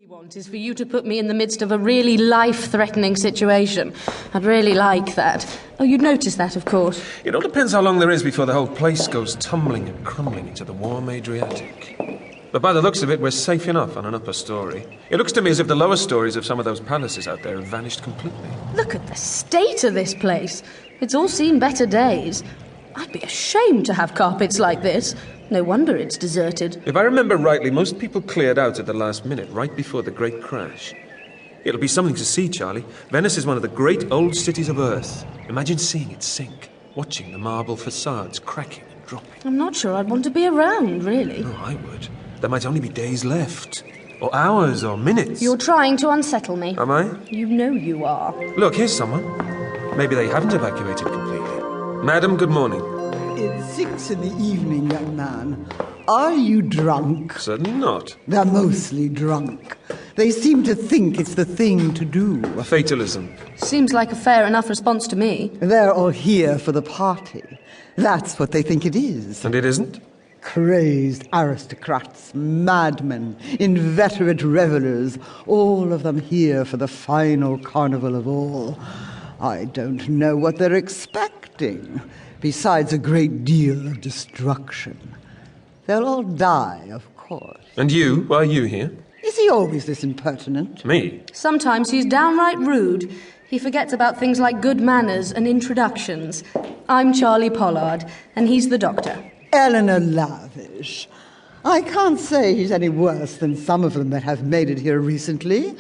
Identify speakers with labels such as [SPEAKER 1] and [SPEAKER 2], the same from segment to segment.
[SPEAKER 1] Want is for you to put me in the midst of a really life-threatening situation. I'd really like that. Oh, you'd notice that, of course.
[SPEAKER 2] It all depends how long there is before the whole place goes tumbling and crumbling into the warm Adriatic. But by the looks of it, we're safe enough on an upper story. It looks to me as if the lower stories of some of those palaces out there have vanished completely.
[SPEAKER 1] Look at the state of this place. It's all seen better days. I'd be ashamed to have carpets like this. No wonder it's deserted.
[SPEAKER 2] If I remember rightly, most people cleared out at the last minute, right before the great crash. It'll be something to see, Charlie. Venice is one of the great old cities of Earth. Imagine seeing it sink, watching the marble facades cracking and dropping.
[SPEAKER 1] I'm not sure I'd want to be around, really.
[SPEAKER 2] Oh, I would. There might only be days left. Or hours, or minutes.
[SPEAKER 1] You're trying to unsettle me.
[SPEAKER 2] Am I?
[SPEAKER 1] You know you are.
[SPEAKER 2] Look, here's someone. Maybe they haven't evacuated completely. Madam, good morning.
[SPEAKER 3] It's 6 in the evening, young man. Are you drunk?
[SPEAKER 2] Certainly not.
[SPEAKER 3] They're mostly drunk. They seem to think it's the thing to do.
[SPEAKER 2] A fatalism.
[SPEAKER 1] Seems like a fair enough response to me.
[SPEAKER 3] They're all here for the party. That's what they think it is.
[SPEAKER 2] And it isn't?
[SPEAKER 3] Crazed aristocrats, madmen, inveterate revelers, all of them here for the final carnival of all. I don't know what they're expecting, besides a great deal of destruction. They'll all die, of course.
[SPEAKER 2] And you? Why are you here?
[SPEAKER 3] Is he always this impertinent?
[SPEAKER 2] Me?
[SPEAKER 1] Sometimes he's downright rude. He forgets about things like good manners and introductions. I'm Charlie Pollard, and he's the doctor.
[SPEAKER 3] Eleanor Lavish. I can't say he's any worse than some of them that have made it here recently.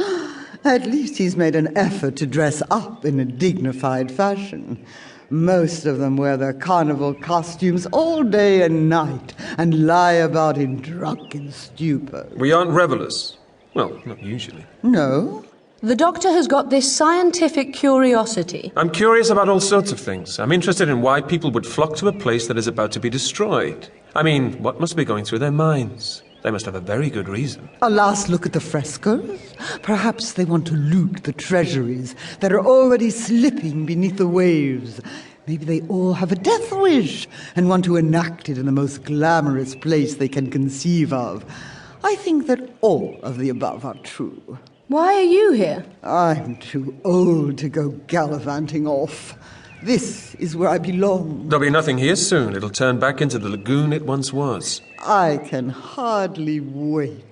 [SPEAKER 3] At least he's made an effort to dress up in a dignified fashion. Most of them wear their carnival costumes all day and night and lie about in drunken stupor.
[SPEAKER 2] We aren't revelers. Well, not usually.
[SPEAKER 3] No?
[SPEAKER 1] The doctor has got this scientific curiosity.
[SPEAKER 2] I'm curious about all sorts of things. I'm interested in why people would flock to a place that is about to be destroyed. I mean, what must be going through their minds? They must have a very good reason.
[SPEAKER 3] A last look at the frescoes? Perhaps they want to loot the treasuries that are already slipping beneath the waves. Maybe they all have a death wish and want to enact it in the most glamorous place they can conceive of. I think that all of the above are true.
[SPEAKER 1] Why are you here?
[SPEAKER 3] I'm too old to go gallivanting off. This is where I belong.
[SPEAKER 2] There'll be nothing here soon. It'll turn back into the lagoon it once was.
[SPEAKER 3] I can hardly wait.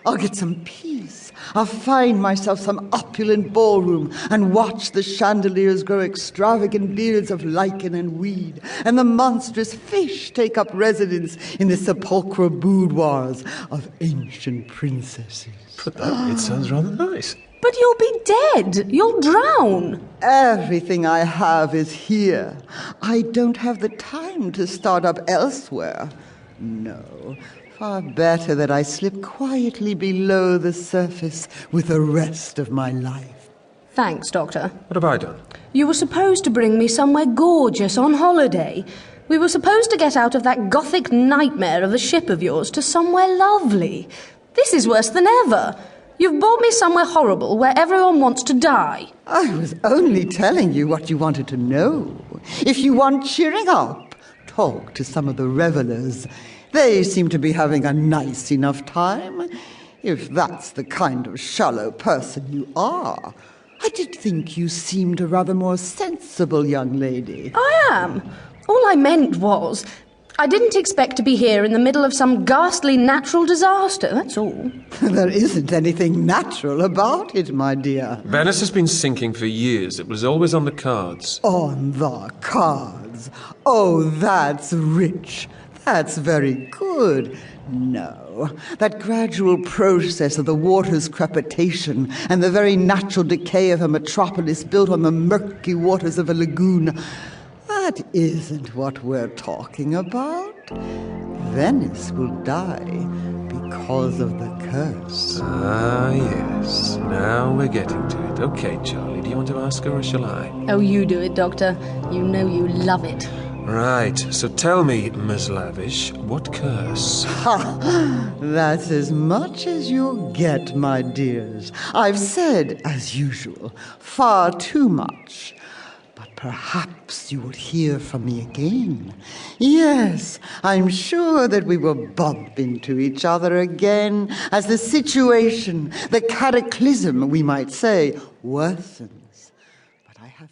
[SPEAKER 3] I'll get some peace. I'll find myself some opulent ballroom and watch the chandeliers grow extravagant beards of lichen and weed, and the monstrous fish take up residence in the sepulchral boudoirs of ancient princesses.
[SPEAKER 2] Put that way, it sounds rather nice.
[SPEAKER 1] But you'll be dead. You'll drown.
[SPEAKER 3] Everything I have is here. I don't have the time to start up elsewhere. No, far better that I slip quietly below the surface with the rest of my life.
[SPEAKER 1] Thanks, Doctor.
[SPEAKER 2] What have I done?
[SPEAKER 1] You were supposed to bring me somewhere gorgeous on holiday. We were supposed to get out of that gothic nightmare of a ship of yours to somewhere lovely. This is worse than ever. You've brought me somewhere horrible where everyone wants to die.
[SPEAKER 3] I was only telling you what you wanted to know. If you want cheering up, talk to some of the revelers. They seem to be having a nice enough time, if that's the kind of shallow person you are. I did think you seemed a rather more sensible young lady.
[SPEAKER 1] I am. All I meant was, I didn't expect to be here in the middle of some ghastly natural disaster, that's all.
[SPEAKER 3] There isn't anything natural about it, my dear.
[SPEAKER 2] Venice has been sinking for years. It was always on the cards.
[SPEAKER 3] On the cards. Oh, that's rich. That's very good. No, that gradual process of the water's crepitation and the very natural decay of a metropolis built on the murky waters of a lagoon, that isn't what we're talking about. Venice will die because of the curse.
[SPEAKER 2] Ah, yes. Now we're getting to it. Okay, Charlie, do you want to ask her or shall I?
[SPEAKER 1] Oh, you do it, Doctor. You know you love it.
[SPEAKER 2] Right, so tell me, Miss Lavish, what curse?
[SPEAKER 3] Ha! That's as much as you'll get, my dears. I've said, as usual, far too much. But perhaps you will hear from me again. Yes, I'm sure that we will bump into each other again as the situation, the cataclysm, we might say, worsens. But I have